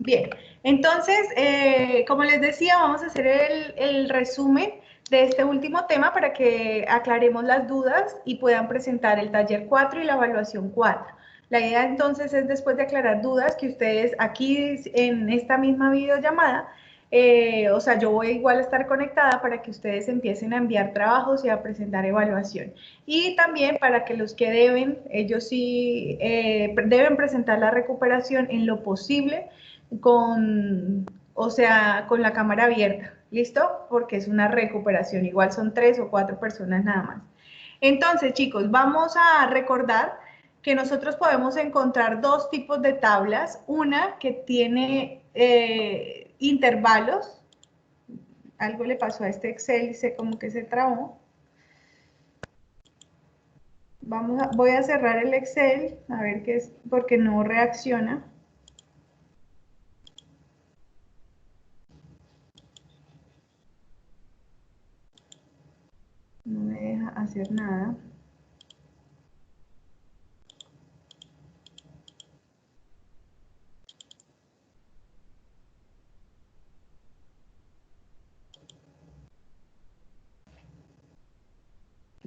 Bien, entonces, como les decía, vamos a hacer el resumen de este último tema para que aclaremos las dudas y puedan presentar el taller 4 y la evaluación 4. La idea entonces es, después de aclarar dudas, que ustedes aquí en esta misma videollamada, o sea, yo voy igual a estar conectada para que ustedes empiecen a enviar trabajos y a presentar evaluación. Y también para que los que deben, ellos sí deben presentar la recuperación en lo posible o sea, con la cámara abierta, ¿listo? Porque es una recuperación, igual son 3 o 4 personas nada más. Entonces, chicos, vamos a recordar que nosotros podemos encontrar dos tipos de tablas, una que tiene intervalos, algo le pasó a este Excel y sé como que se trabó. Voy a cerrar el Excel, a ver qué es, porque no reacciona. No me deja hacer nada.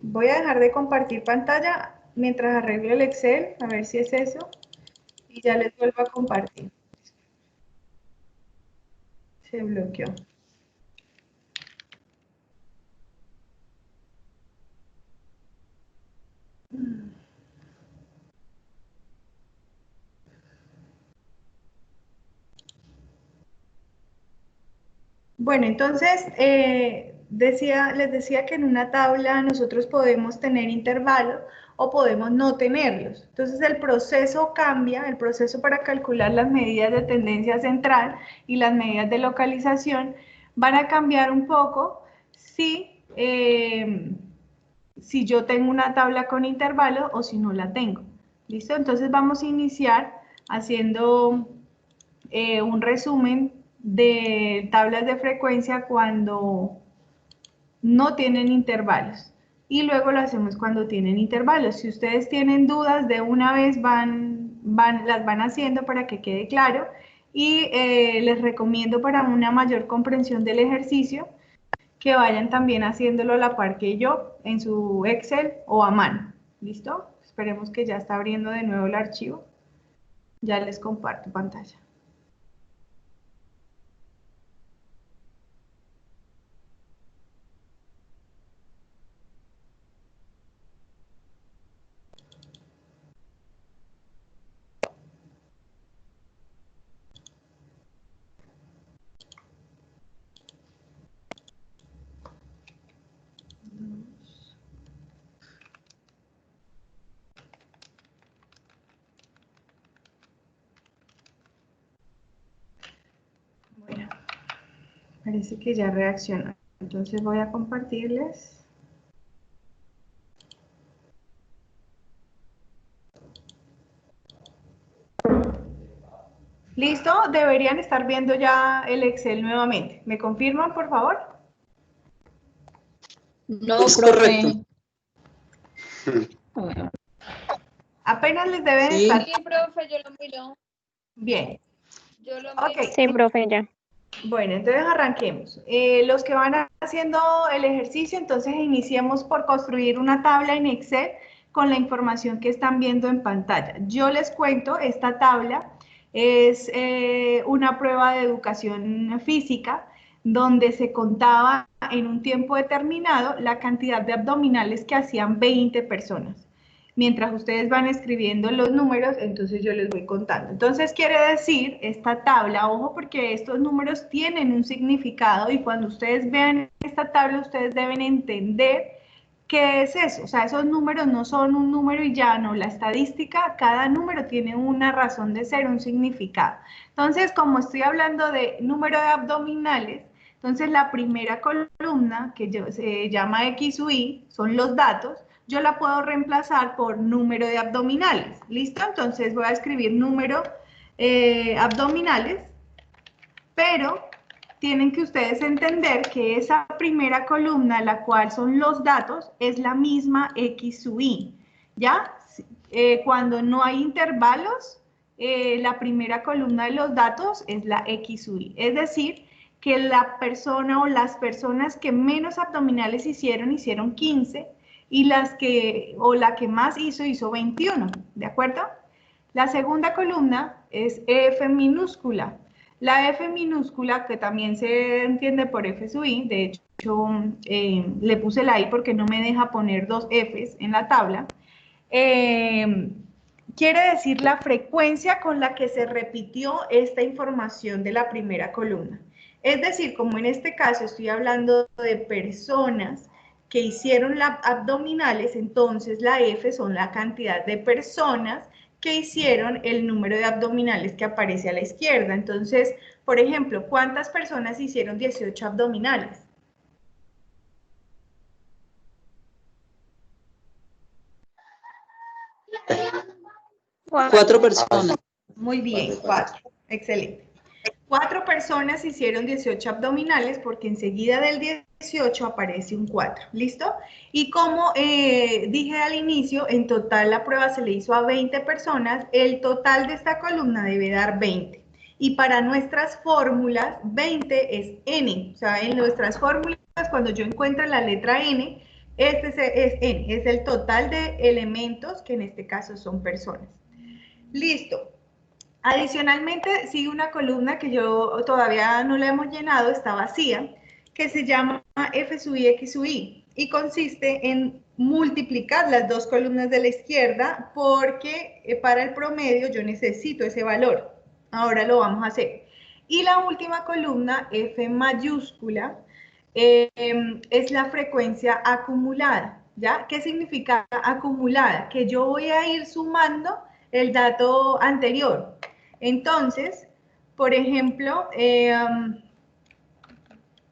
Voy a dejar de compartir pantalla mientras arreglo el Excel, a ver si es eso, y ya les vuelvo a compartir. Se bloqueó. Bueno, entonces, les decía que en una tabla nosotros podemos tener intervalos o podemos no tenerlos. Entonces, el proceso cambia, el proceso para calcular las medidas de tendencia central y las medidas de localización van a cambiar un poco si yo tengo una tabla con intervalos o si no la tengo. ¿Listo? Entonces, vamos a iniciar haciendo un resumen de tablas de frecuencia cuando no tienen intervalos. Y luego lo hacemos cuando tienen intervalos. Si ustedes tienen dudas, de una vez las van haciendo para que quede claro. Y les recomiendo, para una mayor comprensión del ejercicio, que vayan también haciéndolo a la par que yo en su Excel o a mano. ¿Listo? Esperemos que ya está abriendo de nuevo el archivo. Ya les comparto pantalla. Bueno, parece que ya reaccionó. Entonces voy a compartirles. ¿Listo? Deberían estar viendo ya el Excel nuevamente. ¿Me confirman, por favor? No, profe. Apenas les deben Sí. estar. Sí, profe, yo lo miro. Bien. Yo lo Ok. miro. Sí, profe, ya. Bueno, entonces arranquemos. Los que van haciendo el ejercicio, entonces iniciemos por construir una tabla en Excel con la información que están viendo en pantalla. Yo les cuento, esta tabla es una prueba de educación física donde se contaba en un tiempo determinado la cantidad de abdominales que hacían 20 personas. Mientras ustedes van escribiendo los números, entonces yo les voy contando. Entonces quiere decir, esta tabla, ojo, porque estos números tienen un significado y cuando ustedes vean esta tabla, ustedes deben entender qué es eso. O sea, esos números no son un número y ya, no. La estadística, cada número tiene una razón de ser, un significado. Entonces, como estoy hablando de número de abdominales, entonces la primera columna, que se llama X u Y, son los datos, yo la puedo reemplazar por número de abdominales. ¿Listo? Entonces voy a escribir número abdominales, pero tienen que ustedes entender que esa primera columna, la cual son los datos, es la misma X sub Y. ¿Ya? Cuando no hay intervalos, la primera columna de los datos es la X sub I. Es decir, que la persona o las personas que menos abdominales hicieron 15 y la que más hizo 21, ¿de acuerdo? La segunda columna es F minúscula. La F minúscula, que también se entiende por F sub I, de hecho le puse la I porque no me deja poner dos Fs en la tabla, quiere decir la frecuencia con la que se repitió esta información de la primera columna. Es decir, como en este caso estoy hablando de personas que hicieron abdominales, entonces la F son la cantidad de personas que hicieron el número de abdominales que aparece a la izquierda. Entonces, por ejemplo, ¿cuántas personas hicieron 18 abdominales? Cuatro personas. Muy bien, 4. Excelente. 4 personas hicieron 18 abdominales porque enseguida del 18 aparece un 4. ¿Listo? Y como dije al inicio, en total la prueba se le hizo a 20 personas. El total de esta columna debe dar 20. Y para nuestras fórmulas, 20 es N. O sea, en nuestras fórmulas, cuando yo encuentro la letra N, este es N. Es el total de elementos, que en este caso son personas. Listo. Adicionalmente, sigue una columna que yo todavía no la hemos llenado, está vacía, que se llama F sub I, X sub I, y consiste en multiplicar las dos columnas de la izquierda porque para el promedio yo necesito ese valor. Ahora lo vamos a hacer. Y la última columna, F mayúscula, es la frecuencia acumulada, ¿ya? ¿Qué significa acumulada? Que yo voy a ir sumando el dato anterior. Entonces, por ejemplo,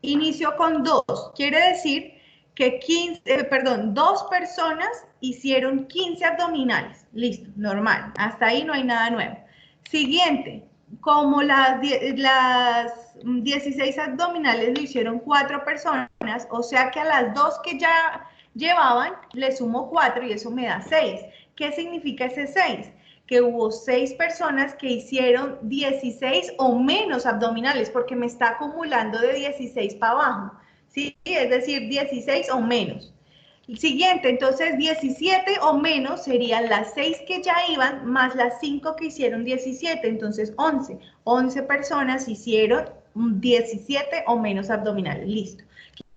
inicio con 2. Quiere decir que 2 personas hicieron 15 abdominales. Listo, normal. Hasta ahí no hay nada nuevo. Siguiente, como las 16 abdominales lo hicieron 4 personas, o sea que a las 2 que ya llevaban, le sumo 4 y eso me da 6. ¿Qué significa ese 6? Que hubo 6 personas que hicieron 16 o menos abdominales, porque me está acumulando de 16 para abajo, ¿sí? Es decir, 16 o menos. El siguiente, entonces 17 o menos serían las 6 que ya iban, más las 5 que hicieron 17, entonces 11. 11 personas hicieron 17 o menos abdominales, listo.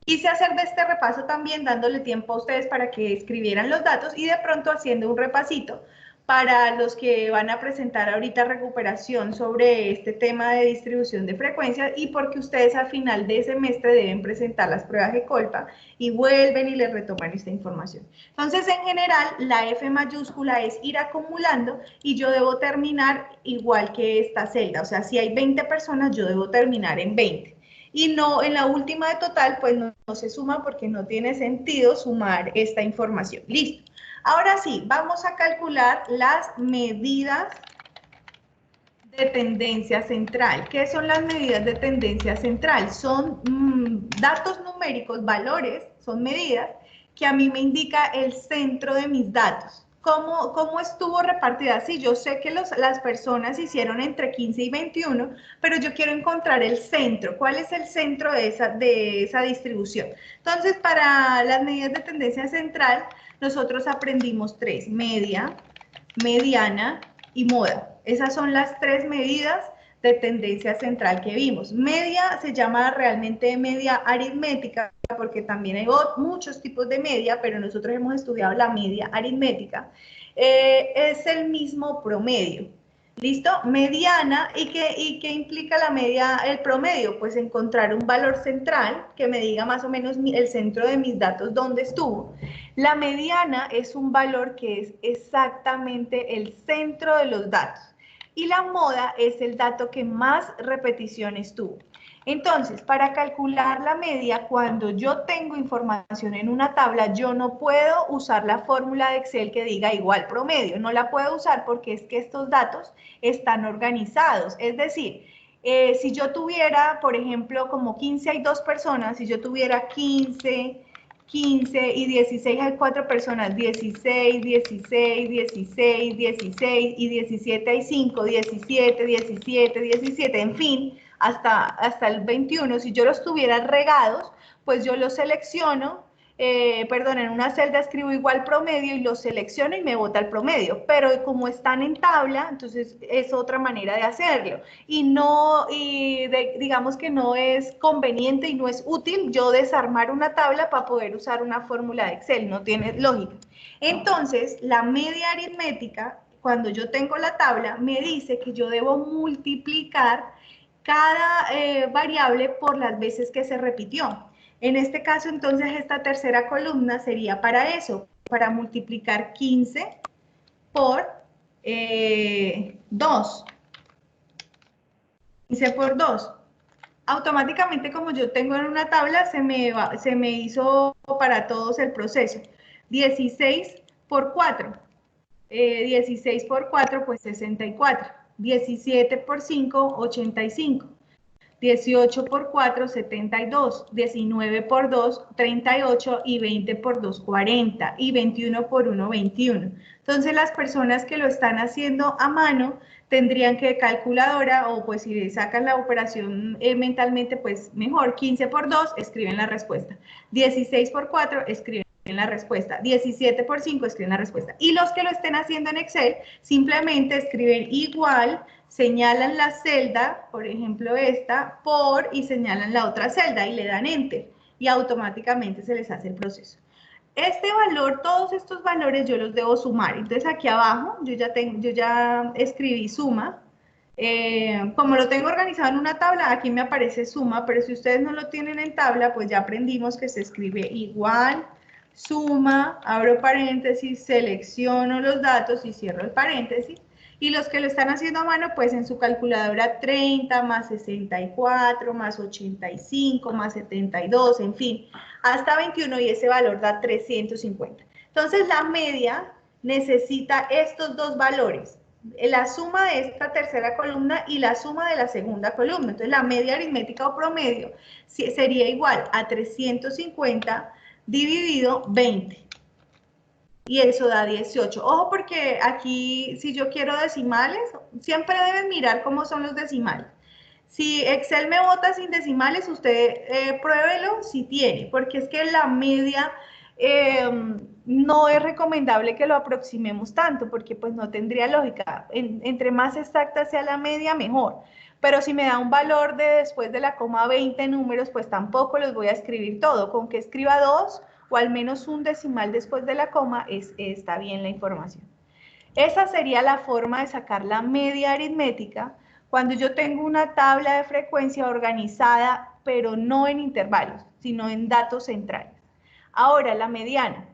Quise hacer de este repaso también dándole tiempo a ustedes para que escribieran los datos y de pronto haciendo un repasito para los que van a presentar ahorita recuperación sobre este tema de distribución de frecuencias y porque ustedes al final de semestre deben presentar las pruebas de Colpa y vuelven y les retoman esta información. Entonces, en general, la F mayúscula es ir acumulando y yo debo terminar igual que esta celda. O sea, si hay 20 personas, yo debo terminar en 20. Y no, en la última de total, pues no se suma porque no tiene sentido sumar esta información. Listo. Ahora sí, vamos a calcular las medidas de tendencia central. ¿Qué son las medidas de tendencia central? Son datos numéricos, valores, son medidas que a mí me indica el centro de mis datos. ¿Cómo estuvo repartida? Sí, yo sé que las personas hicieron entre 15 y 21, pero yo quiero encontrar el centro. ¿Cuál es el centro de esa distribución? Entonces, para las medidas de tendencia central, nosotros aprendimos 3, media, mediana y moda. Esas son las 3 medidas de tendencia central que vimos. Media se llama realmente media aritmética, porque también hay muchos tipos de media, pero nosotros hemos estudiado la media aritmética. Es el mismo promedio. ¿Listo? Mediana, ¿y qué implica la media, el promedio? Pues encontrar un valor central que me diga más o menos el centro de mis datos, dónde estuvo. La mediana es un valor que es exactamente el centro de los datos. Y la moda es el dato que más repeticiones tuvo. Entonces, para calcular la media, cuando yo tengo información en una tabla, yo no puedo usar la fórmula de Excel que diga igual promedio. No la puedo usar porque es que estos datos están organizados. Es decir, si yo tuviera, por ejemplo, como 15 hay 2 personas, si yo tuviera 15, 15 y 16 hay 4 personas, 16, 16, 16, 16 y 17 hay 5, 17, 17, 17, en fin, hasta el 21. Si yo los tuviera regados, pues yo los selecciono, perdón, en una celda escribo igual promedio y los selecciono y me bota el promedio, pero como están en tabla, entonces es otra manera de hacerlo y no, digamos que no es conveniente y no es útil yo desarmar una tabla para poder usar una fórmula de Excel, no tiene lógica. Entonces, la media aritmética, cuando yo tengo la tabla, me dice que yo debo multiplicar cada variable por las veces que se repitió. En este caso, entonces, esta tercera columna sería para eso, para multiplicar 15 por 2. 15 por 2. Automáticamente, como yo tengo en una tabla, se me hizo para todos el proceso. 16 por 4. 16 por 4, pues 64. 17 por 5, 85. 18 por 4, 72, 19 por 2, 38 y 20 por 2, 40 y 21 por 1, 21. Entonces las personas que lo están haciendo a mano tendrían que calculadora o pues si sacan la operación mentalmente pues mejor, 15 por 2 escriben la respuesta, 16 por 4 escriben la respuesta, 17 por 5 escriben la respuesta. Y los que lo estén haciendo en Excel simplemente escriben igual, señalan la celda, por ejemplo esta, por y señalan la otra celda y le dan Enter y automáticamente se les hace el proceso. Este valor, todos estos valores yo los debo sumar. Entonces aquí abajo yo ya escribí suma. Como lo tengo organizado en una tabla, aquí me aparece suma, pero si ustedes no lo tienen en tabla, pues ya aprendimos que se escribe igual, suma, abro paréntesis, selecciono los datos y cierro el paréntesis. Y los que lo están haciendo a mano, pues en su calculadora 30 más 64 más 85 más 72, en fin, hasta 21 y ese valor da 350. Entonces la media necesita estos dos valores, la suma de esta tercera columna y la suma de la segunda columna. Entonces la media aritmética o promedio sería igual a 350 dividido 20. Y eso da 18. Ojo porque aquí, si yo quiero decimales, siempre deben mirar cómo son los decimales. Si Excel me bota sin decimales, usted pruébelo si tiene, porque es que la media no es recomendable que lo aproximemos tanto, porque pues no tendría lógica. Entre más exacta sea la media, mejor. Pero si me da un valor de después de la coma 20 números, pues tampoco los voy a escribir todo. Con que escriba 2 o al menos un decimal después de la coma, está bien la información. Esa sería la forma de sacar la media aritmética cuando yo tengo una tabla de frecuencia organizada, pero no en intervalos, sino en datos centrales. Ahora, la mediana.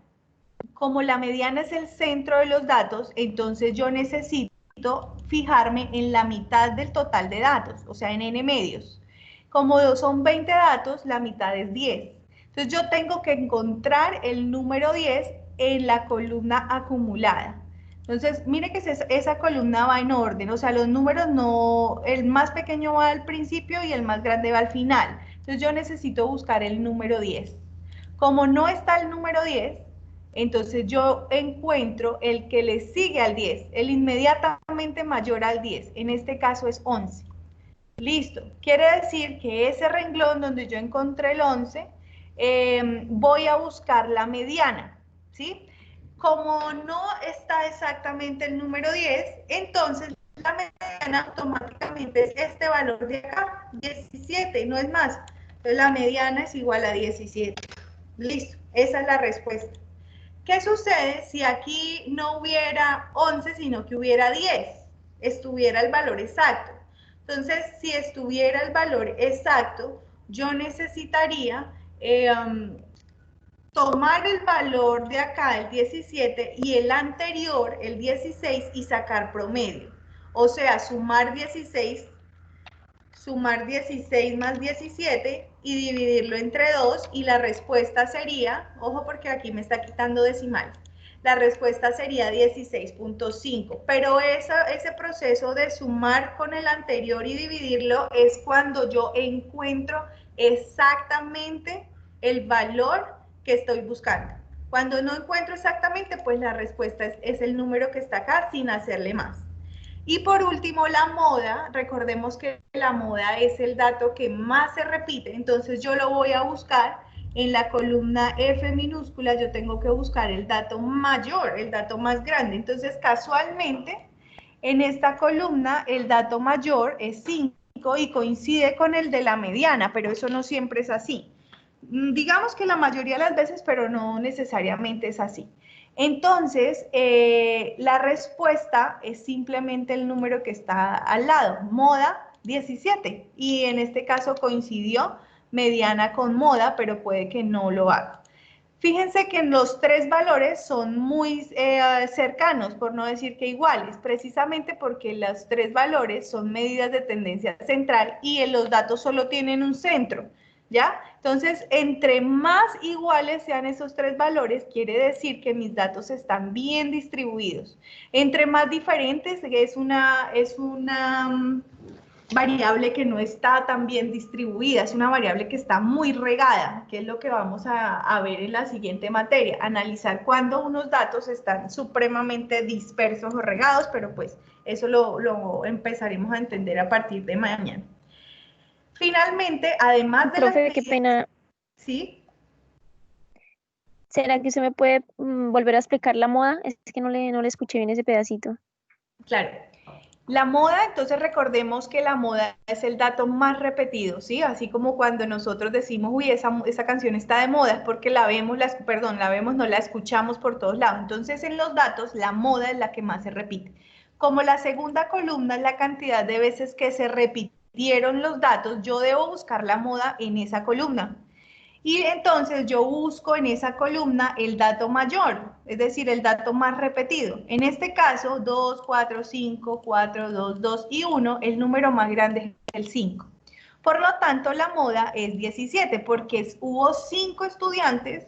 Como la mediana es el centro de los datos, entonces yo necesito fijarme en la mitad del total de datos, o sea, en n medios. Como son 20 datos, la mitad es 10. Entonces yo tengo que encontrar el número 10 en la columna acumulada. Entonces, mire que esa columna va en orden, o sea, los números no, el más pequeño va al principio y el más grande va al final. Entonces yo necesito buscar el número 10. Como no está el número 10, entonces yo encuentro el que le sigue al 10, el inmediatamente mayor al 10, en este caso es 11. Listo, quiere decir que ese renglón donde yo encontré el 11, voy a buscar la mediana, ¿sí? Como no está exactamente el número 10, entonces la mediana automáticamente es este valor de acá, 17, no es más. Entonces la mediana es igual a 17. Listo, esa es la respuesta. ¿Qué sucede si aquí no hubiera 11, sino que hubiera 10? Estuviera el valor exacto. Entonces, si estuviera el valor exacto, yo necesitaría tomar el valor de acá, el 17, y el anterior, el 16, y sacar promedio. O sea, sumar 16 más 17 y dividirlo entre 2 y la respuesta sería, ojo porque aquí me está quitando decimales, la respuesta sería 16.5, pero ese proceso de sumar con el anterior y dividirlo es cuando yo encuentro exactamente el valor que estoy buscando. Cuando no encuentro exactamente, pues la respuesta es el número que está acá sin hacerle más. Y por último, la moda. Recordemos que la moda es el dato que más se repite, entonces yo lo voy a buscar en la columna F minúscula. Yo tengo que buscar el dato mayor, el dato más grande. Entonces, casualmente, en esta columna el dato mayor es 5 y coincide con el de la mediana, pero eso no siempre es así. Digamos que la mayoría de las veces, pero no necesariamente es así. Entonces, la respuesta es simplemente el número que está al lado, moda 17, y en este caso coincidió mediana con moda, pero puede que no lo haga. Fíjense que los tres valores son muy cercanos, por no decir que iguales, precisamente porque los tres valores son medidas de tendencia central y los datos solo tienen un centro, ¿ya? Entonces, entre más iguales sean esos tres valores, quiere decir que mis datos están bien distribuidos. Entre más diferentes es una variable que no está tan bien distribuida, es una variable que está muy regada, que es lo que vamos a ver en la siguiente materia, analizar cuando unos datos están supremamente dispersos o regados, pero pues eso lo empezaremos a entender a partir de mañana. Finalmente, además de las Profe, qué pena. ¿sí? ¿Será que usted me puede volver a explicar la moda? Es que no le escuché bien ese pedacito. Claro. La moda, entonces recordemos que la moda es el dato más repetido, ¿sí? Así como cuando nosotros decimos, uy, esa canción está de moda, es porque la vemos, no la escuchamos por todos lados. Entonces, en los datos, la moda es la que más se repite. Como la segunda columna es la cantidad de veces que se repitieron los datos, yo debo buscar la moda en esa columna. Y entonces yo busco en esa columna el dato mayor, es decir, el dato más repetido. En este caso, 2, 4, 5, 4, 2, 2 y 1, el número más grande es el 5. Por lo tanto, la moda es 17, porque hubo 5 estudiantes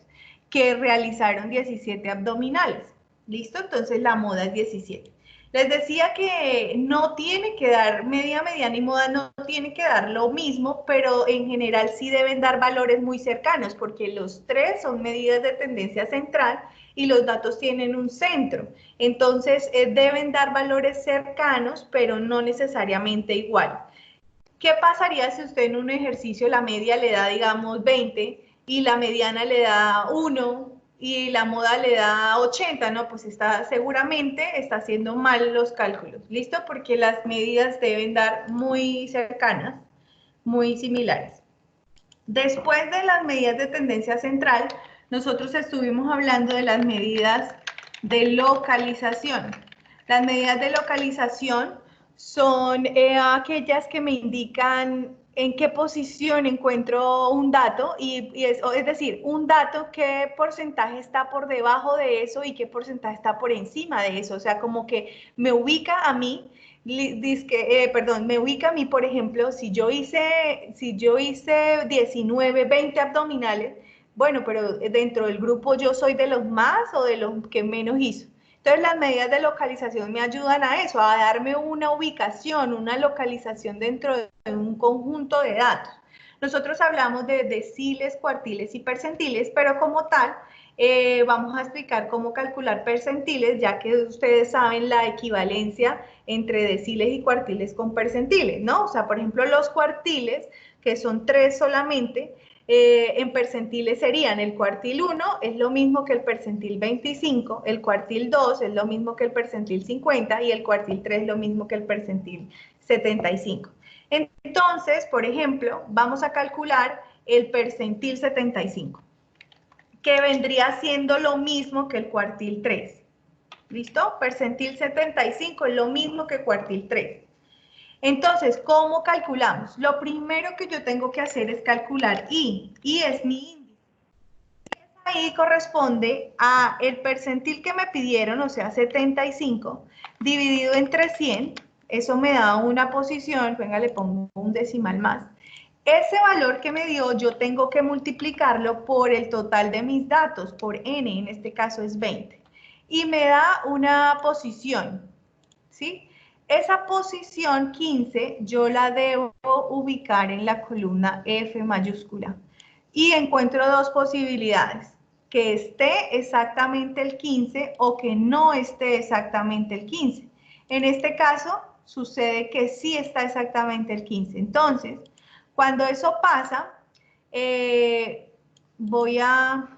que realizaron 17 abdominales. ¿Listo? Entonces la moda es 17. Les decía que no tiene que dar media, mediana y moda, no tiene que dar lo mismo, pero en general sí deben dar valores muy cercanos, porque los tres son medidas de tendencia central y los datos tienen un centro. Entonces deben dar valores cercanos, pero no necesariamente igual. ¿Qué pasaría si usted en un ejercicio la media le da, digamos, 20 y la mediana le da 1 y la moda le da 80? No, pues seguramente está haciendo mal los cálculos, ¿listo? Porque las medidas deben dar muy cercanas, muy similares. Después de las medidas de tendencia central, nosotros estuvimos hablando de las medidas de localización. Las medidas de localización son aquellas que me indican en qué posición encuentro un dato, es decir, un dato, qué porcentaje está por debajo de eso y qué porcentaje está por encima de eso. O sea, como que me ubica a mí, me ubica a mí, por ejemplo, si yo hice 19, 20 abdominales, bueno, pero dentro del grupo yo soy de los más o de los que menos hizo. Entonces las medidas de localización me ayudan a eso, a darme una ubicación, una localización dentro de un conjunto de datos. Nosotros hablamos de deciles, cuartiles y percentiles, pero como tal, vamos a explicar cómo calcular percentiles, ya que ustedes saben la equivalencia entre deciles y cuartiles con percentiles, ¿no? O sea, por ejemplo, los cuartiles, que son 3 solamente, en percentiles serían el cuartil 1 es lo mismo que el percentil 25, el cuartil 2 es lo mismo que el percentil 50 y el cuartil 3 es lo mismo que el percentil 75. Entonces, por ejemplo, vamos a calcular el percentil 75, que vendría siendo lo mismo que el cuartil 3. ¿Listo? Percentil 75 es lo mismo que cuartil 3. Entonces, ¿cómo calculamos? Lo primero que yo tengo que hacer es calcular I. I es mi índice. I corresponde a el percentil que me pidieron, o sea, 75, dividido entre 100. Eso me da una posición, venga, le pongo un decimal más. Ese valor que me dio, yo tengo que multiplicarlo por el total de mis datos, por n, en este caso es 20. Y me da una posición, ¿sí? Esa posición 15 yo la debo ubicar en la columna F mayúscula y encuentro dos posibilidades. que esté exactamente el 15 o que no esté exactamente el 15. En este caso, sucede que sí está exactamente el 15. Entonces, cuando eso pasa, voy a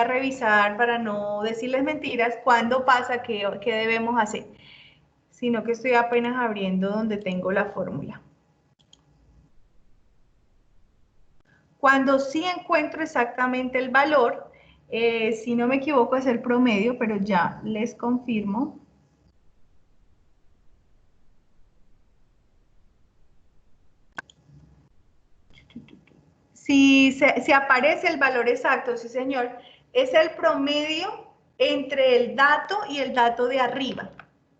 revisar para no decirles mentiras cuándo pasa, qué debemos hacer, sino que estoy apenas abriendo donde tengo la fórmula. Cuando sí encuentro exactamente el valor, si no me equivoco es el promedio, pero ya les confirmo. Si aparece el valor exacto, sí señor, es el promedio entre el dato y el dato de arriba.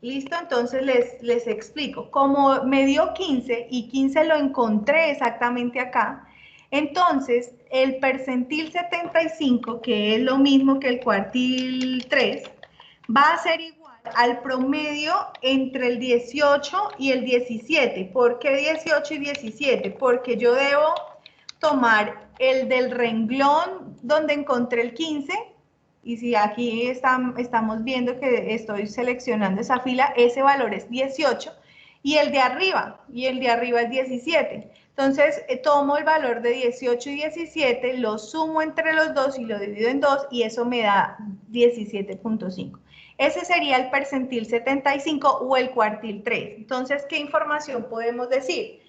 ¿Listo? Entonces les explico. Como me dio 15 y 15 lo encontré exactamente acá, entonces el percentil 75, que es lo mismo que el cuartil 3, va a ser igual al promedio entre el 18 y el 17. ¿Por qué 18 y 17? Porque yo debo tomar el del renglón donde encontré el 15, y si aquí estamos viendo que estoy seleccionando esa fila, ese valor es 18, y el de arriba es 17. Entonces, tomo el valor de 18 y 17, lo sumo entre los dos y lo divido en 2, y eso me da 17.5. Ese sería el percentil 75 o el cuartil 3. Entonces, ¿qué información podemos decir?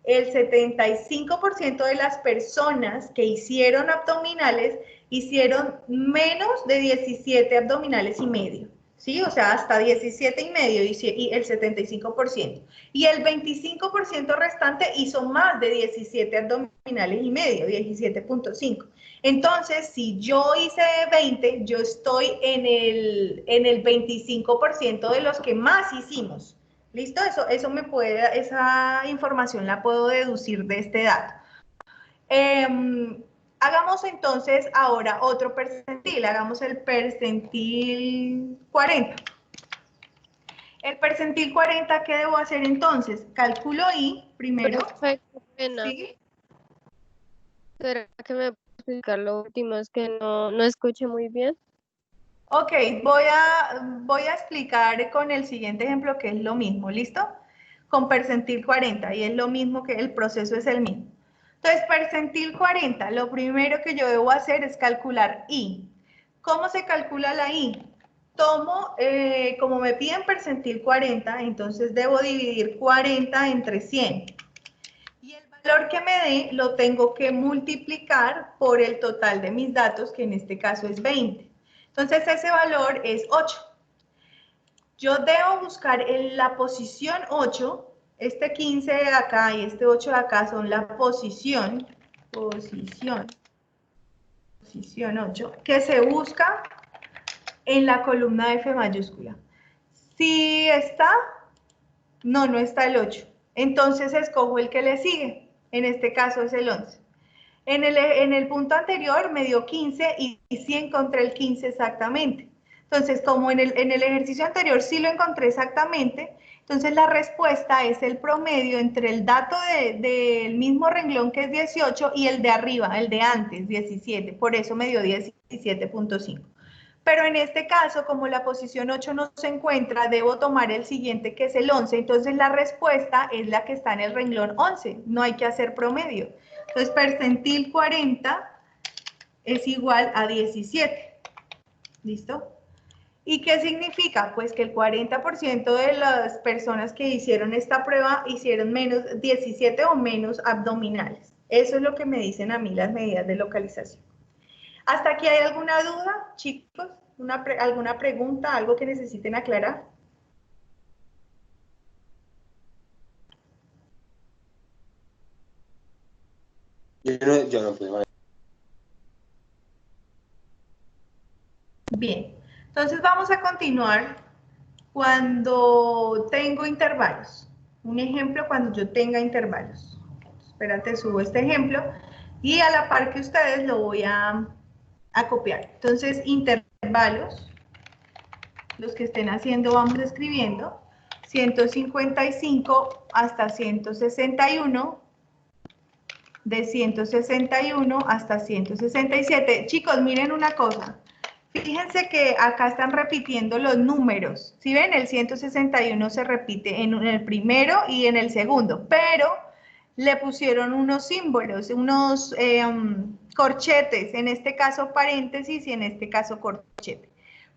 El 75% de las personas que hicieron abdominales hicieron menos de 17 abdominales y medio, ¿sí? O sea, hasta 17 y medio y el 75%. Y el 25% restante hizo más de 17 abdominales y medio, 17.5. Entonces, si yo hice 20, yo estoy en el 25% de los que más hicimos. ¿Listo? Esa información la puedo deducir de este dato. Hagamos entonces ahora otro percentil, hagamos el percentil 40. El percentil 40, ¿qué debo hacer entonces? Calculo I primero. Perfecto, pena. ¿Sí? ¿Será que me puedes explicar lo último? Es que no escuché muy bien. Ok, voy a explicar con el siguiente ejemplo que es lo mismo, ¿listo? Con percentil 40 y es lo mismo, que el proceso es el mismo. Entonces, percentil 40, lo primero que yo debo hacer es calcular I. ¿Cómo se calcula la I? Tomo, como me piden percentil 40, entonces debo dividir 40 entre 100. Y el valor que me dé lo tengo que multiplicar por el total de mis datos, que en este caso es 20. Entonces ese valor es 8. Yo debo buscar en la posición 8, este 15 de acá y este 8 de acá son la posición 8, que se busca en la columna F mayúscula. Si está, no está el 8. Entonces escojo el que le sigue. En este caso es el 11. En el punto anterior me dio 15 y sí encontré el 15 exactamente. Entonces, como en el ejercicio anterior sí lo encontré exactamente, entonces la respuesta es el promedio entre el dato del mismo renglón, que es 18, y el de arriba, el de antes, 17. Por eso me dio 17.5. Pero en este caso, como la posición 8 no se encuentra, debo tomar el siguiente, que es el 11. Entonces la respuesta es la que está en el renglón 11. No hay que hacer promedio. Entonces, percentil 40 es igual a 17. ¿Listo? ¿Y qué significa? Pues que el 40% de las personas que hicieron esta prueba hicieron menos 17 o menos abdominales. Eso es lo que me dicen a mí las medidas de localización. ¿Hasta aquí hay alguna duda, chicos? ¿Alguna pregunta? ¿Algo que necesiten aclarar? Yo no puedo. Bien, entonces vamos a continuar cuando tengo intervalos. Un ejemplo cuando yo tenga intervalos. Espérate, subo este ejemplo y a la par que ustedes lo voy a copiar. Entonces, intervalos, los que estén haciendo vamos escribiendo, 155 hasta 161, de 161 hasta 167. Chicos, miren una cosa. Fíjense que acá están repitiendo los números. Si ven, el 161 se repite en el primero y en el segundo, pero le pusieron unos símbolos, unos corchetes, en este caso paréntesis y en este caso corchete.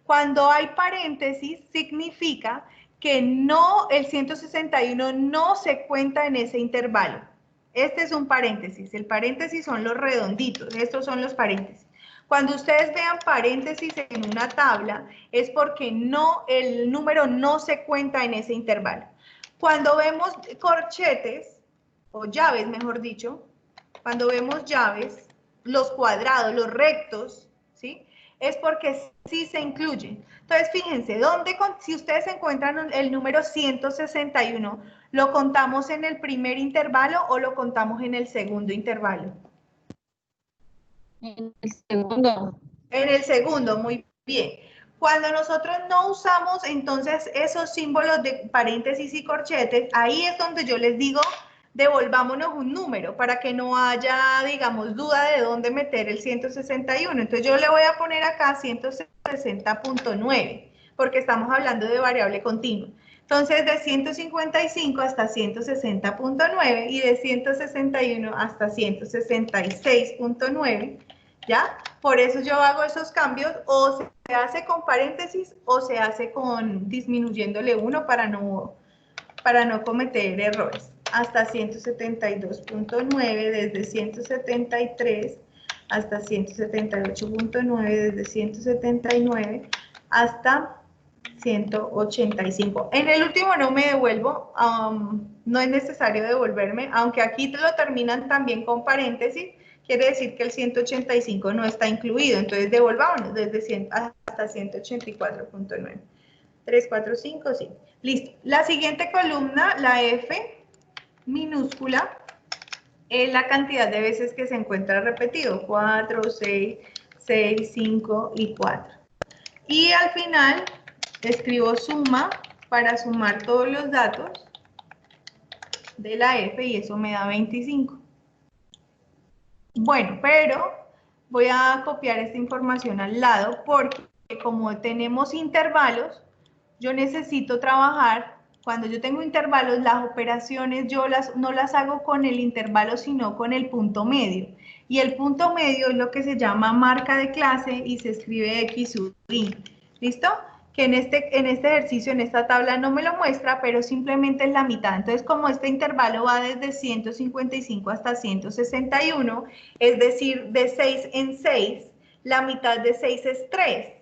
Cuando hay paréntesis, significa que no, el 161 no se cuenta en ese intervalo. Este es un paréntesis. El paréntesis son los redonditos. Estos son los paréntesis. Cuando ustedes vean paréntesis en una tabla, es porque no, el número no se cuenta en ese intervalo. Cuando vemos corchetes, o llaves, mejor dicho, cuando vemos llaves, los cuadrados, los rectos, ¿sí? Es porque sí se incluyen. Entonces, fíjense, si ustedes encuentran el número 161, ¿lo contamos en el primer intervalo o lo contamos en el segundo intervalo? En el segundo. En el segundo, muy bien. Cuando nosotros no usamos entonces esos símbolos de paréntesis y corchetes, ahí es donde yo les digo, devolvámonos un número para que no haya, digamos, duda de dónde meter el 161. Entonces yo le voy a poner acá 160.9, porque estamos hablando de variable continua. Entonces de 155 hasta 160.9 y de 161 hasta 166.9, ¿ya? Por eso yo hago esos cambios, o se hace con paréntesis o se hace con disminuyéndole uno para no cometer errores. Hasta 172.9, desde 173 hasta 178.9, desde 179 hasta 185. En el último no me devuelvo, no es necesario devolverme, aunque aquí lo terminan también con paréntesis, quiere decir que el 185 no está incluido, entonces devolvámonos desde 100 hasta 184.9. 3, 4, 5, sí. Listo. La siguiente columna, la F minúscula, es la cantidad de veces que se encuentra repetido. 4, 6, 6, 5 y 4. Y al final escribo suma para sumar todos los datos de la F y eso me da 25. Bueno, pero voy a copiar esta información al lado porque como tenemos intervalos, yo necesito trabajar, cuando yo tengo intervalos, las operaciones yo no las hago con el intervalo, sino con el punto medio. Y el punto medio es lo que se llama marca de clase y se escribe X sub I. ¿Listo? Que en este ejercicio, en esta tabla no me lo muestra, pero simplemente es la mitad. Entonces, como este intervalo va desde 155 hasta 161, es decir, de 6 en 6, la mitad de 6 es 3.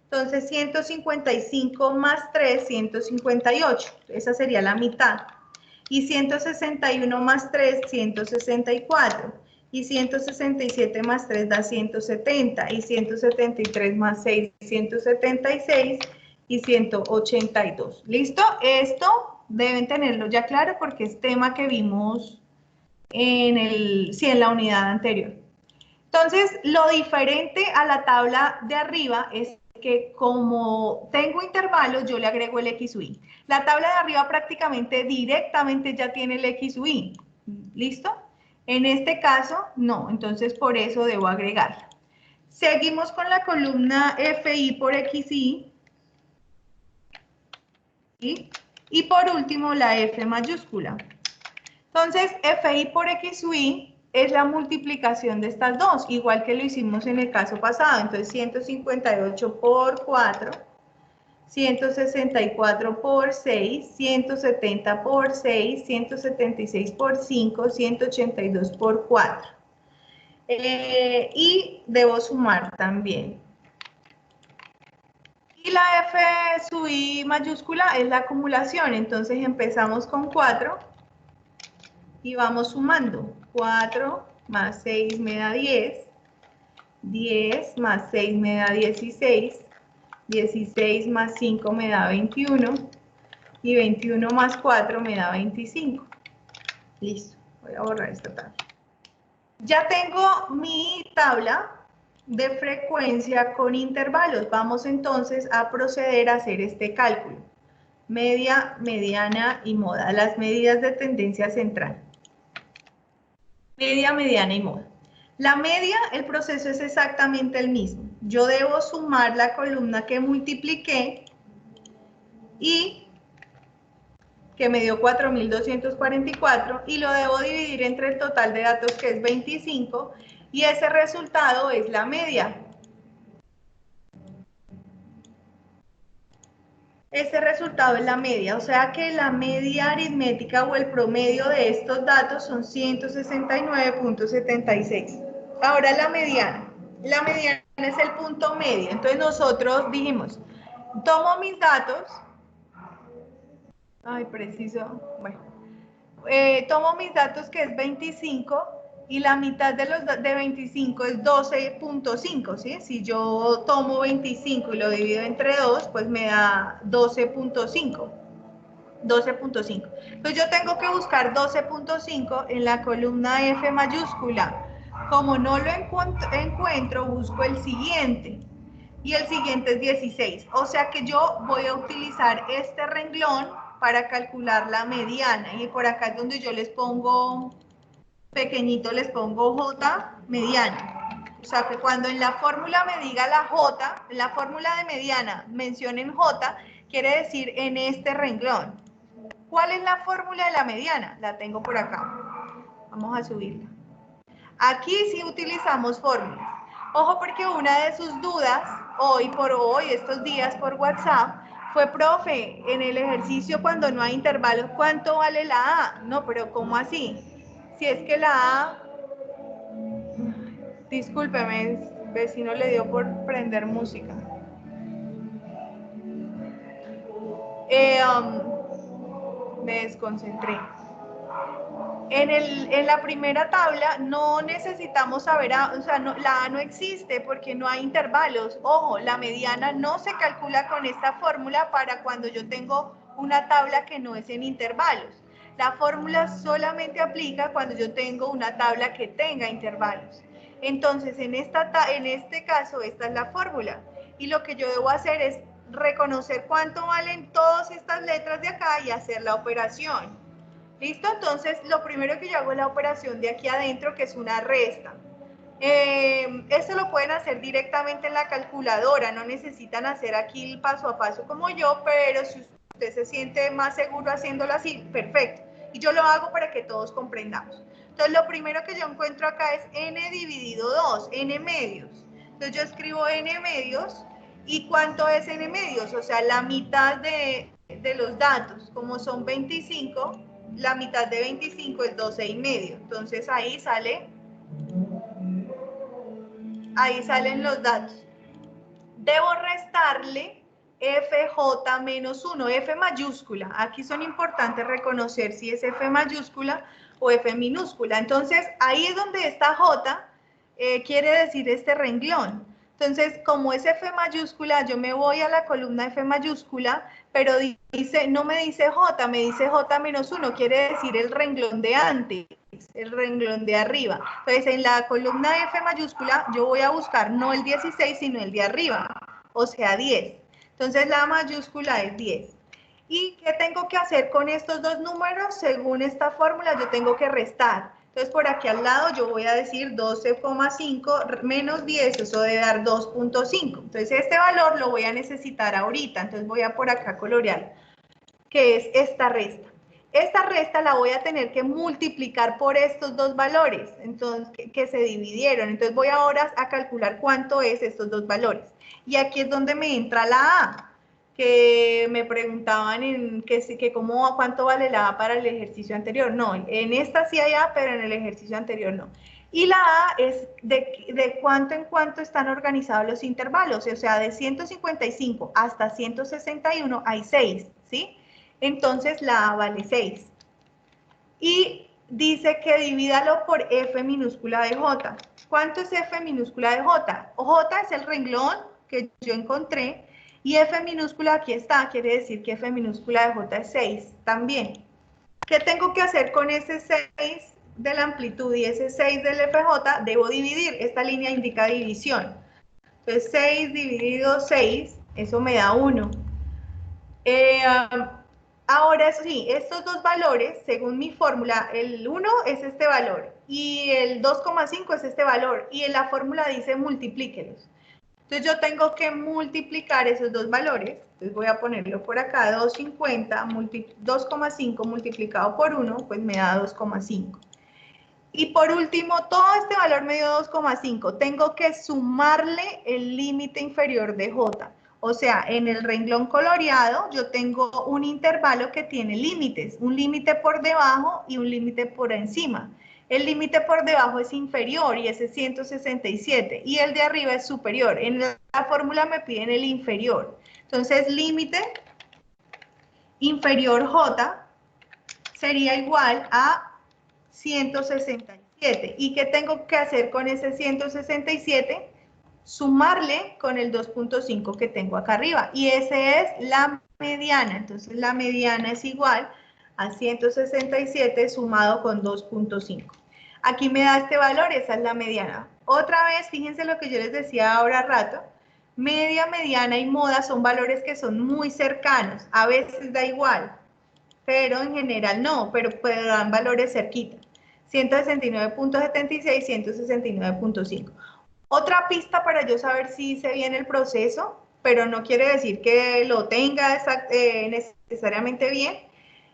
Entonces, 155 más 3, 158. Esa sería la mitad. Y 161 más 3, 164. Y 167 más 3 da 170. Y 173 más 6, 176. Y 182. ¿Listo? Esto deben tenerlo ya claro porque es tema que vimos en la unidad anterior. Entonces, lo diferente a la tabla de arriba es que como tengo intervalos, yo le agrego el X sub I. La tabla de arriba prácticamente directamente ya tiene el X sub I. ¿Listo? En este caso, no. Entonces, por eso debo agregarla. Seguimos con la columna FI por XI. ¿Sí? Y por último, la F mayúscula. Entonces, FI por X sub I es la multiplicación de estas dos, igual que lo hicimos en el caso pasado. Entonces, 158 por 4, 164 por 6, 170 por 6, 176 por 5, 182 por 4. Y debo sumar también. Y la F sub I mayúscula es la acumulación. Entonces, empezamos con 4 y vamos sumando. 4 más 6 me da 10, 10 más 6 me da 16, 16 más 5 me da 21 y 21 más 4 me da 25. Listo, voy a borrar esta tabla. Ya tengo mi tabla de frecuencia con intervalos. Vamos entonces a proceder a hacer este cálculo. Media, mediana y moda, las medidas de tendencia central. media, mediana y moda. La media, el proceso es exactamente el mismo. Yo debo sumar la columna que multipliqué y que me dio 4.244 y lo debo dividir entre el total de datos que es 25 y ese resultado es la media. Ese resultado es la media, o sea que la media aritmética o el promedio de estos datos son 169.76. Ahora la mediana es el punto medio, entonces nosotros dijimos, tomo mis datos, tomo mis datos que es 25 y la mitad de 25 es 12.5, ¿sí? Si yo tomo 25 y lo divido entre 2, pues me da 12.5. 12.5. Entonces yo tengo que buscar 12.5 en la columna F mayúscula. Como no lo encuentro, busco el siguiente. Y el siguiente es 16. O sea que yo voy a utilizar este renglón para calcular la mediana. Y por acá es donde yo les pongo, pequeñito les pongo J mediana. O sea que cuando en la fórmula me diga la J, en la fórmula de mediana mencionen J, quiere decir en este renglón. ¿Cuál es la fórmula de la mediana? La tengo por acá. Vamos a subirla. Aquí sí utilizamos fórmulas. Ojo porque una de sus dudas, hoy por hoy, estos días por WhatsApp, fue, profe, en el ejercicio cuando no hay intervalos, ¿cuánto vale la A? No, pero ¿cómo así? Si es que la A, discúlpeme, vecino le dio por prender música. Me desconcentré. En la primera tabla no necesitamos saber, la A no existe porque no hay intervalos. Ojo, la mediana no se calcula con esta fórmula para cuando yo tengo una tabla que no es en intervalos. La fórmula solamente aplica cuando yo tengo una tabla que tenga intervalos. Entonces, en este caso, esta es la fórmula. Y lo que yo debo hacer es reconocer cuánto valen todas estas letras de acá y hacer la operación. ¿Listo? Entonces, lo primero que yo hago es la operación de aquí adentro, que es una resta. Esto lo pueden hacer directamente en la calculadora, no necesitan hacer aquí el paso a paso como yo, pero si usted se siente más seguro haciéndolo así, perfecto. Y yo lo hago para que todos comprendamos. Entonces, lo primero que yo encuentro acá es n dividido 2, n medios. Entonces, yo escribo n medios. ¿Y cuánto es n medios? O sea, la mitad de los datos, como son 25, la mitad de 25 es 12 y medio. Entonces ahí salen los datos. Debo restarle FJ menos 1, F mayúscula. Aquí son importantes reconocer si es F mayúscula o F minúscula. Entonces ahí es donde está J, quiere decir este renglón. Entonces, como es F mayúscula, yo me voy a la columna F mayúscula, pero no me dice J, me dice J menos 1, quiere decir el renglón de antes, el renglón de arriba. Entonces, en la columna F mayúscula, yo voy a buscar no el 16, sino el de arriba, o sea, 10. Entonces, la mayúscula es 10. ¿Y qué tengo que hacer con estos dos números? Según esta fórmula, yo tengo que restar. Entonces, por aquí al lado yo voy a decir 12,5 menos 10, eso debe dar 2.5. Entonces, este valor lo voy a necesitar ahorita. Entonces, voy a por acá colorear, que es esta resta. Esta resta la voy a tener que multiplicar por estos dos valores entonces, que se dividieron. Entonces, voy ahora a calcular cuánto es estos dos valores. Y aquí es donde me entra la A, que me preguntaban cuánto vale la A para el ejercicio anterior. No, en esta sí hay A, pero en el ejercicio anterior no. Y la A es de cuánto en cuánto están organizados los intervalos, o sea, de 155 hasta 161 hay 6, ¿sí? Entonces la A vale 6. Y dice que divídalo por F minúscula de J. ¿Cuánto es F minúscula de J? J es el renglón que yo encontré. Y F minúscula aquí está, quiere decir que F minúscula de J es 6 también. ¿Qué tengo que hacer con ese 6 de la amplitud y ese 6 del FJ? Debo dividir, esta línea indica división. Entonces 6 dividido 6, eso me da 1. Ahora sí, estos dos valores, según mi fórmula, el 1 es este valor y el 2,5 es este valor, y en la fórmula dice multiplíquelos. Entonces yo tengo que multiplicar esos dos valores, entonces voy a ponerlo por acá, 2,5 multiplicado por 1, pues me da 2,5. Y por último, todo este valor me dio 2,5. Tengo que sumarle el límite inferior de J. O sea, en el renglón coloreado yo tengo un intervalo que tiene límites. Un límite por debajo y un límite por encima. El límite por debajo es inferior y ese es 167. Y el de arriba es superior. En la fórmula me piden el inferior. Entonces, límite inferior J sería igual a 167. ¿Y qué tengo que hacer con ese 167? Sumarle con el 2,5 que tengo acá arriba. Y ese es la mediana. Entonces la mediana es igual a 167 sumado con 2,5. Aquí me da este valor, esa es la mediana. Otra vez, fíjense lo que yo les decía ahora rato. Media, mediana y moda son valores que son muy cercanos. A veces da igual, pero en general no, pero dan valores cerquitas. 169.76, 169.5. Otra pista para yo saber si hice bien el proceso, pero no quiere decir que lo tenga necesariamente bien,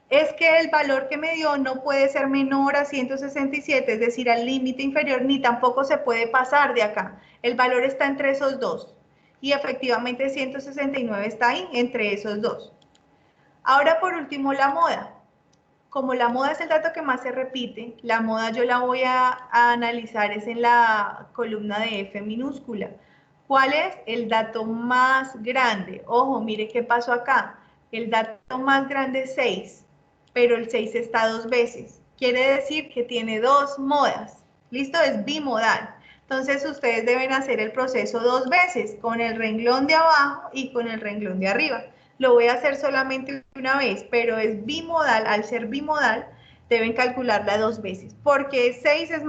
es que el valor que me dio no puede ser menor a 167, es decir, al límite inferior, ni tampoco se puede pasar de acá. El valor está entre esos dos. Y efectivamente 169 está ahí, entre esos dos. Ahora, por último, la moda. Como la moda es el dato que más se repite, la moda yo la voy a analizar es en la columna de F minúscula. ¿Cuál es el dato más grande? Ojo, mire qué pasó acá. El dato más grande es 6, pero el 6 está 2 veces. Quiere decir que tiene 2 modas. ¿Listo? Es bimodal. Entonces ustedes deben hacer el proceso 2 veces, con el renglón de abajo y con el renglón de arriba. Lo voy a hacer solamente una vez, pero es bimodal. Al ser bimodal, deben calcularla 2 veces, porque 6 es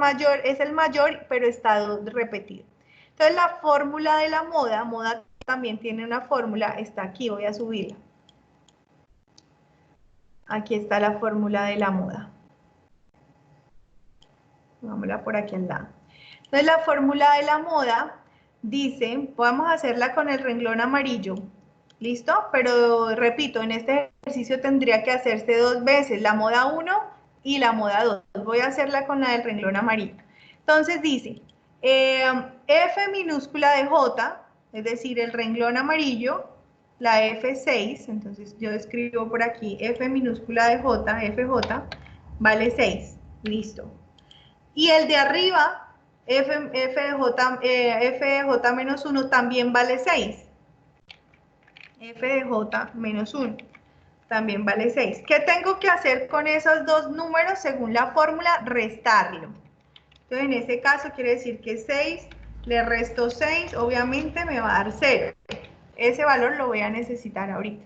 el mayor, pero está repetido. Entonces, la fórmula de la moda, moda también tiene una fórmula, está aquí, voy a subirla. Aquí está la fórmula de la moda. Vámonos por aquí al lado. Entonces, la fórmula de la moda dice, vamos a hacerla con el renglón amarillo. ¿Listo? Pero repito, en este ejercicio tendría que hacerse 2 veces, la moda 1 y la moda 2. Voy a hacerla con la del renglón amarillo. Entonces dice, F minúscula de J, es decir, el renglón amarillo, la F6, entonces yo escribo por aquí F minúscula de J, FJ, vale 6. Listo. Y el de arriba, F de J menos 1 también vale 6. F de J menos 1, también vale 6. ¿Qué tengo que hacer con esos dos números según la fórmula? Restarlo. Entonces, en este caso quiere decir que 6 le resto 6, obviamente me va a dar 0. Ese valor lo voy a necesitar ahorita.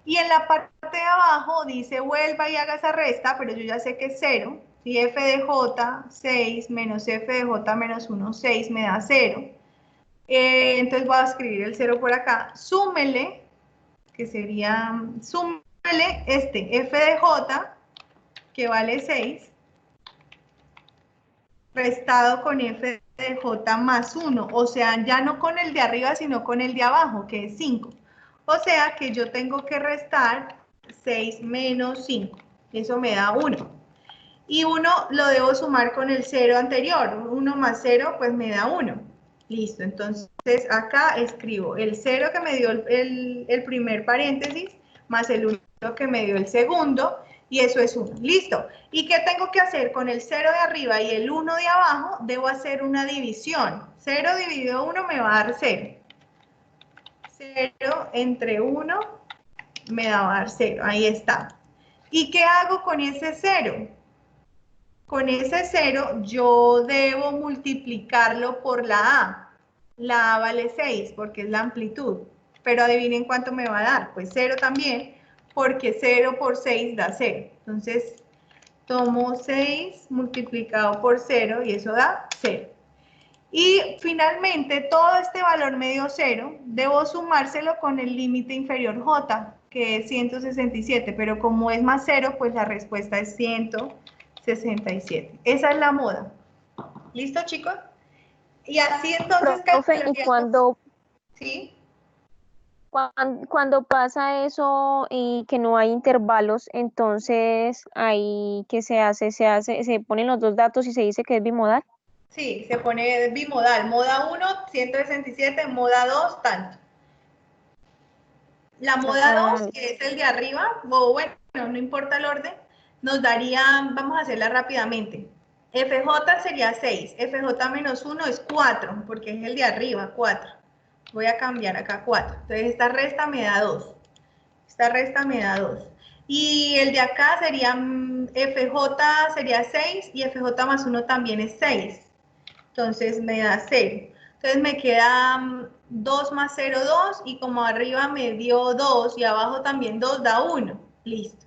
Y en la parte de abajo dice vuelva y haga esa resta, pero yo ya sé que es 0. Si F de J, 6 menos F de J menos 1, 6 me da 0. Entonces voy a escribir el 0 por acá. Súmele, que sería, súmele este F de J, que vale 6, restado con F de J más 1, o sea, ya no con el de arriba, sino con el de abajo, que es 5. O sea que yo tengo que restar 6 menos 5, eso me da 1. Y 1 lo debo sumar con el 0 anterior, 1 más 0 pues me da 1. Listo, entonces acá escribo el 0 que me dio el primer paréntesis, más el 1 que me dio el segundo, y eso es 1. Listo. ¿Y qué tengo que hacer? Con el 0 de arriba y el 1 de abajo, debo hacer una división. 0 dividido 1 me va a dar 0. 0 entre 1 me va a dar 0. Ahí está. ¿Y qué hago con ese 0? Con ese 0 yo debo multiplicarlo por la A. La A vale 6 porque es la amplitud. Pero adivinen cuánto me va a dar. Pues 0 también, porque 0 por 6 da 0. Entonces, tomo 6 multiplicado por 0 y eso da 0. Y finalmente, todo este valor me dio 0. Debo sumárselo con el límite inferior J, que es 167. Pero como es más 0, pues la respuesta es 167. 67. Esa es la moda. ¿Listo, chicos? Y así entonces Profe, y calcularíamos. ¿Sí? cuando pasa eso y que no hay intervalos, entonces ahí ¿qué se hace? Se ponen los dos datos y se dice que es bimodal. Sí, se pone bimodal. Moda 1, 167, moda 2, tanto. La moda 2, Listo. que es el de arriba, o bueno, no importa el orden, nos daría, vamos a hacerla rápidamente. FJ sería 6, FJ menos 1 es 4, porque es el de arriba, 4. Voy a cambiar acá 4. Entonces esta resta me da 2. Esta resta me da 2. Y el de acá sería FJ sería 6 y FJ más 1 también es 6. Entonces me da 0. Entonces me queda 2 más 0, 2, y como arriba me dio 2 y abajo también 2, da 1. Listo.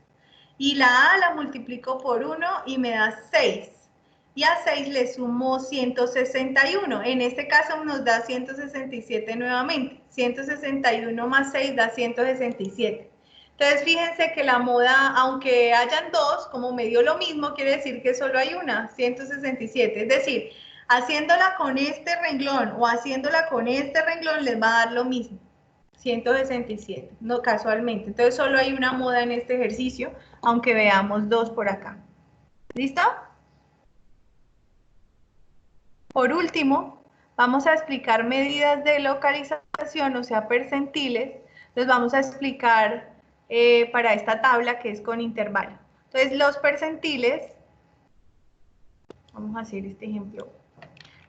Y la A la multiplico por 1 y me da 6. Y a 6 le sumo 161. En este caso nos da 167 nuevamente. 161 más 6 da 167. Entonces fíjense que la moda, aunque hayan dos, como me dio lo mismo, quiere decir que solo hay una, 167. Es decir, haciéndola con este renglón o haciéndola con este renglón les va a dar lo mismo. 167, no casualmente. Entonces solo hay una moda en este ejercicio, aunque veamos dos por acá. ¿Listo? Por último, vamos a explicar medidas de localización, o sea, percentiles. Les vamos a explicar para esta tabla que es con intervalo. Entonces, los percentiles, vamos a hacer este ejemplo,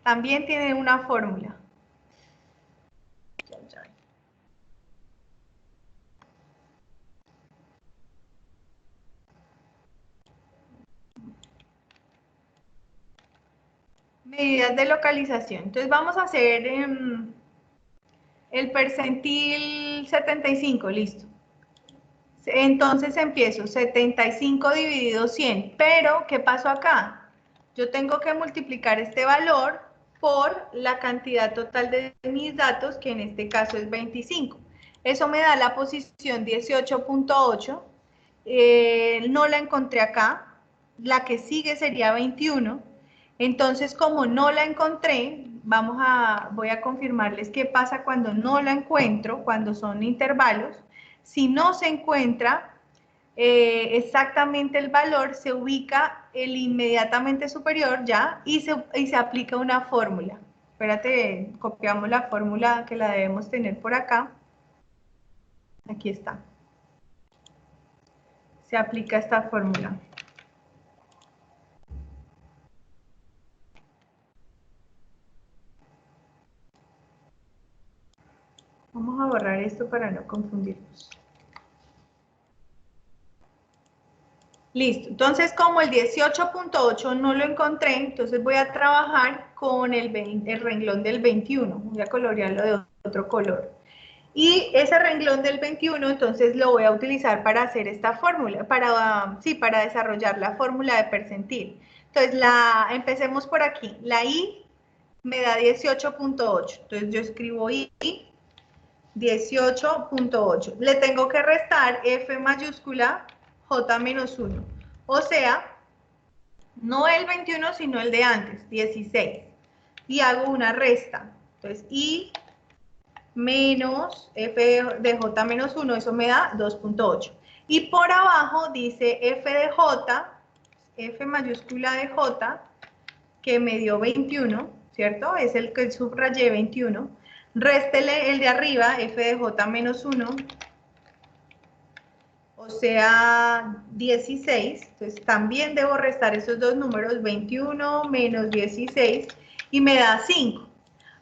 también tienen una fórmula. Medidas de localización. Entonces vamos a hacer el percentil 75, listo. Entonces empiezo 75 dividido 100, pero ¿qué pasó acá? Yo tengo que multiplicar este valor por la cantidad total de mis datos, que en este caso es 25. Eso me da la posición 18.8, no la encontré acá, la que sigue sería 21. Entonces, como no la encontré, voy a confirmarles qué pasa cuando no la encuentro, cuando son intervalos. Si no se encuentra exactamente el valor, se ubica el inmediatamente superior ya y se aplica una fórmula. Espérate, copiamos la fórmula que la debemos tener por acá. Aquí está. Se aplica esta fórmula. Vamos a borrar esto para no confundirnos. Listo, entonces como el 18.8 no lo encontré, entonces voy a trabajar con el renglón del 21, voy a colorearlo de otro color. Y ese renglón del 21, entonces lo voy a utilizar para hacer esta fórmula, para desarrollar la fórmula de percentil. Entonces, empecemos por aquí. La I me da 18.8, entonces yo escribo I 18.8. Le tengo que restar F mayúscula J menos 1. O sea, no el 21, sino el de antes, 16. Y hago una resta. Entonces, I menos F de J menos 1, eso me da 2.8. Y por abajo dice F de J, F mayúscula de J, que me dio 21, ¿cierto? Es el que subrayé 21. Réstele el de arriba, F de J menos 1, o sea, 16. Entonces también debo restar esos dos números, 21 menos 16, y me da 5.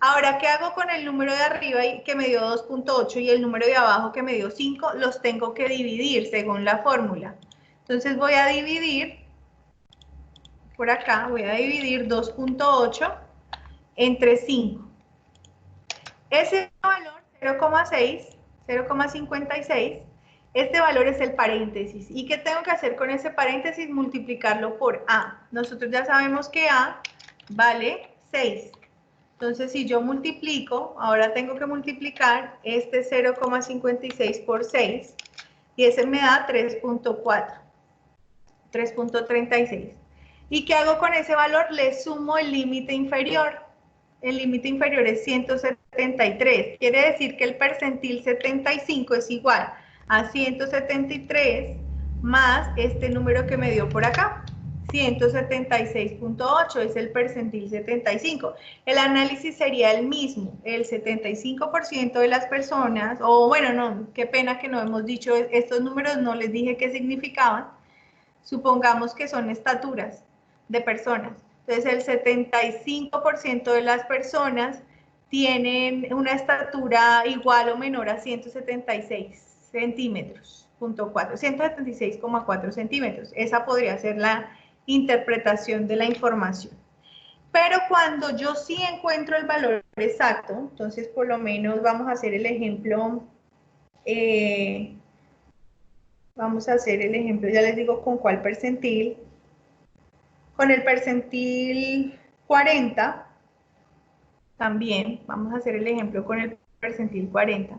Ahora, ¿qué hago con el número de arriba que me dio 2.8 y el número de abajo que me dio 5? Los tengo que dividir según la fórmula. Entonces voy a dividir, por acá, voy a dividir 2.8 entre 5. Ese valor, 0,6, 0,56, este valor es el paréntesis. ¿Y qué tengo que hacer con ese paréntesis? Multiplicarlo por A. Nosotros ya sabemos que A vale 6. Entonces, si yo multiplico, ahora tengo que multiplicar este 0,56 por 6, y ese me da 3.4, 3.36. ¿Y qué hago con ese valor? Le sumo el límite inferior. El límite inferior es 173. Quiere decir que el percentil 75 es igual a 173 más este número que me dio por acá. 176.8 es el percentil 75. El análisis sería el mismo. El 75% de las personas, o bueno, no, qué pena que no hemos dicho estos números, no les dije qué significaban. Supongamos que son estaturas de personas. Entonces, el 75% de las personas tienen una estatura igual o menor a 176 centímetros, 176,4 centímetros. Esa podría ser la interpretación de la información. Pero cuando yo sí encuentro el valor exacto, entonces por lo menos vamos a hacer el ejemplo, ya les digo con cuál percentil. Con el percentil 40, también, vamos a hacer el ejemplo con el percentil 40.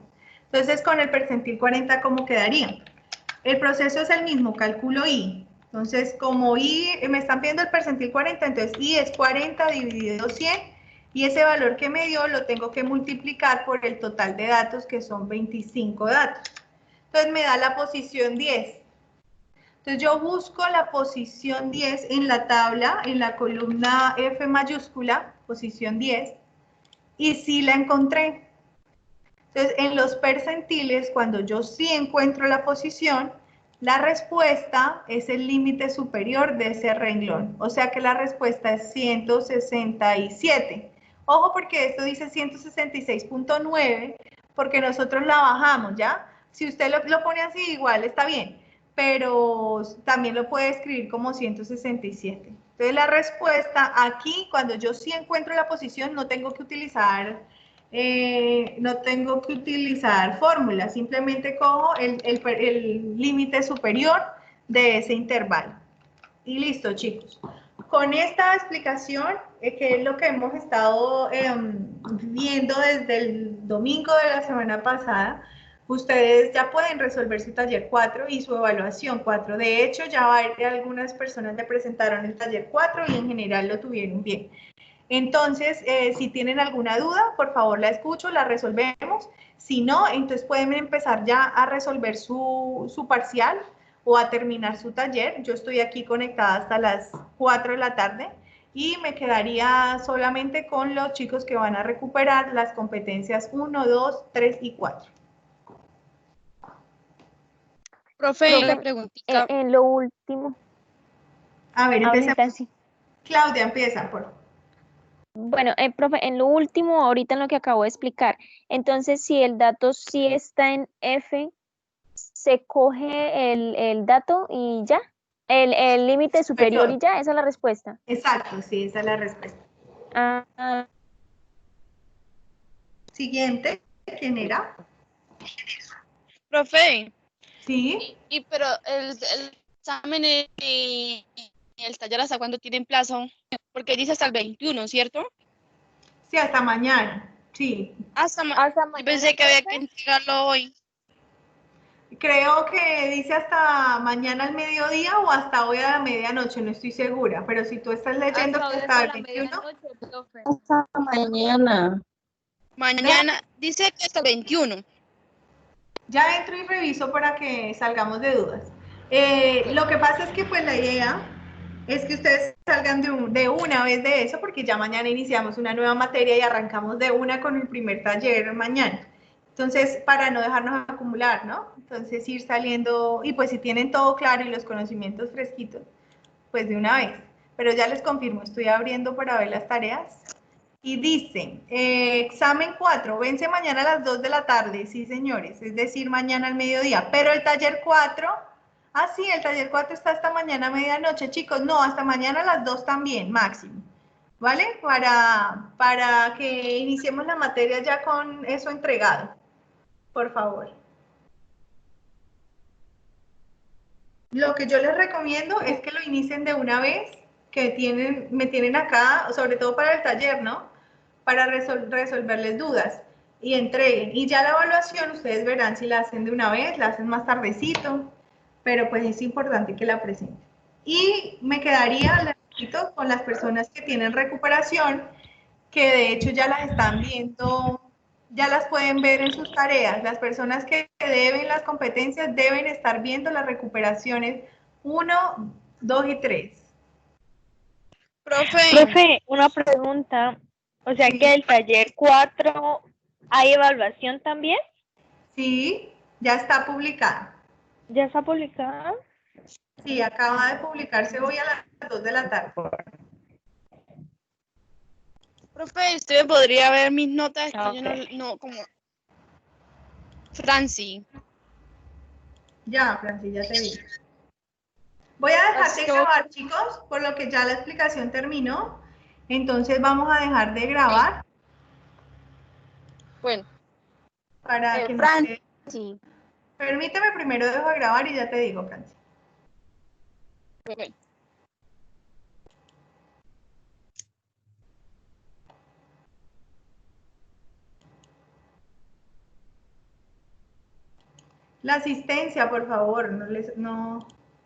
Entonces, con el percentil 40, ¿cómo quedaría? El proceso es el mismo, calculo I. Entonces, como I, me están pidiendo el percentil 40, entonces I es 40 dividido 100, y ese valor que me dio lo tengo que multiplicar por el total de datos, que son 25 datos. Entonces, me da la posición 10. Entonces yo busco la posición 10 en la tabla, en la columna F mayúscula, posición 10, y sí la encontré. Entonces en los percentiles, cuando yo sí encuentro la posición, la respuesta es el límite superior de ese renglón. O sea que la respuesta es 167. Ojo porque esto dice 166.9, porque nosotros la bajamos, ¿ya? Si usted lo pone así, igual está bien, pero también lo puede escribir como 167. Entonces la respuesta aquí, cuando yo sí encuentro la posición, no tengo que utilizar fórmulas, simplemente cojo el límite superior de ese intervalo. Y listo, chicos. Con esta explicación, que es lo que hemos estado viendo desde el domingo de la semana pasada, ustedes ya pueden resolver su taller 4 y su evaluación 4. De hecho, ya algunas personas le presentaron el taller 4 y en general lo tuvieron bien. Entonces, si tienen alguna duda, por favor la escucho, la resolvemos. Si no, entonces pueden empezar ya a resolver su parcial o a terminar su taller. Yo estoy aquí conectada hasta las 4 de la tarde y me quedaría solamente con los chicos que van a recuperar las competencias 1, 2, 3 y 4. Profe, una preguntita. En lo último, A ver, ahorita empecemos. sí. Claudia, empieza, por favor. Bueno, profe, en lo último, ahorita en lo que acabo de explicar, entonces si el dato sí está en F, se coge el dato y ya, el límite superior y ya, esa es la respuesta. Exacto, sí, esa es la respuesta. Ah, Siguiente, ¿quién era? Profe, Sí. pero el examen y el taller, ¿hasta cuándo tienen plazo? Porque dice hasta el 21, ¿cierto? Sí, hasta mañana. Sí. Hasta mañana. Yo pensé que había que entregarlo hoy. Creo que dice hasta mañana al mediodía o hasta hoy a la medianoche, no estoy segura, pero si tú estás leyendo que hasta el 21. Hasta mañana. Mañana, dice que hasta el 21. Ya entro y reviso para que salgamos de dudas. Lo que pasa es que pues la idea es que ustedes salgan de una vez de eso, porque ya mañana iniciamos una nueva materia y arrancamos de una con el primer taller mañana. Entonces, para no dejarnos acumular, ¿no? Entonces, ir saliendo, y pues si tienen todo claro y los conocimientos fresquitos, pues de una vez. Pero ya les confirmo, estoy abriendo para ver las tareas. Y dice, examen 4, vence mañana a las 2 de la tarde, sí señores, es decir, mañana al mediodía. Pero el taller 4, sí, el taller 4 está hasta mañana a medianoche, chicos. No, hasta mañana a las 2 también, máximo. ¿Vale? Para que iniciemos la materia ya con eso entregado. Por favor. Lo que yo les recomiendo es que lo inicien de una vez, que me tienen acá, sobre todo para el taller, ¿no? Para resolverles dudas y entreguen. Y ya la evaluación, ustedes verán si la hacen de una vez, la hacen más tardecito, pero pues es importante que la presenten. Y me quedaría poquito con las personas que tienen recuperación, que de hecho ya las están viendo, ya las pueden ver en sus tareas. Las personas que deben las competencias deben estar viendo las recuperaciones 1, 2 y 3. Profe, Profe, una pregunta. O sea Sí. que el taller 4 hay evaluación también. Sí, ya está publicada. ¿Ya está publicada? Sí, acaba de publicarse hoy a las 2 de la tarde. profe, usted me podría ver mis notas, que yo Ok. no, como Franci. Ya, Francis, ya te vi. Voy a dejar de grabar, chicos, por lo que ya la explicación terminó. Entonces vamos a dejar de grabar Bueno, para que no Franci, se... Permíteme, primero dejo de grabar y ya te digo, Francis. ok. La asistencia, por favor, no les... No...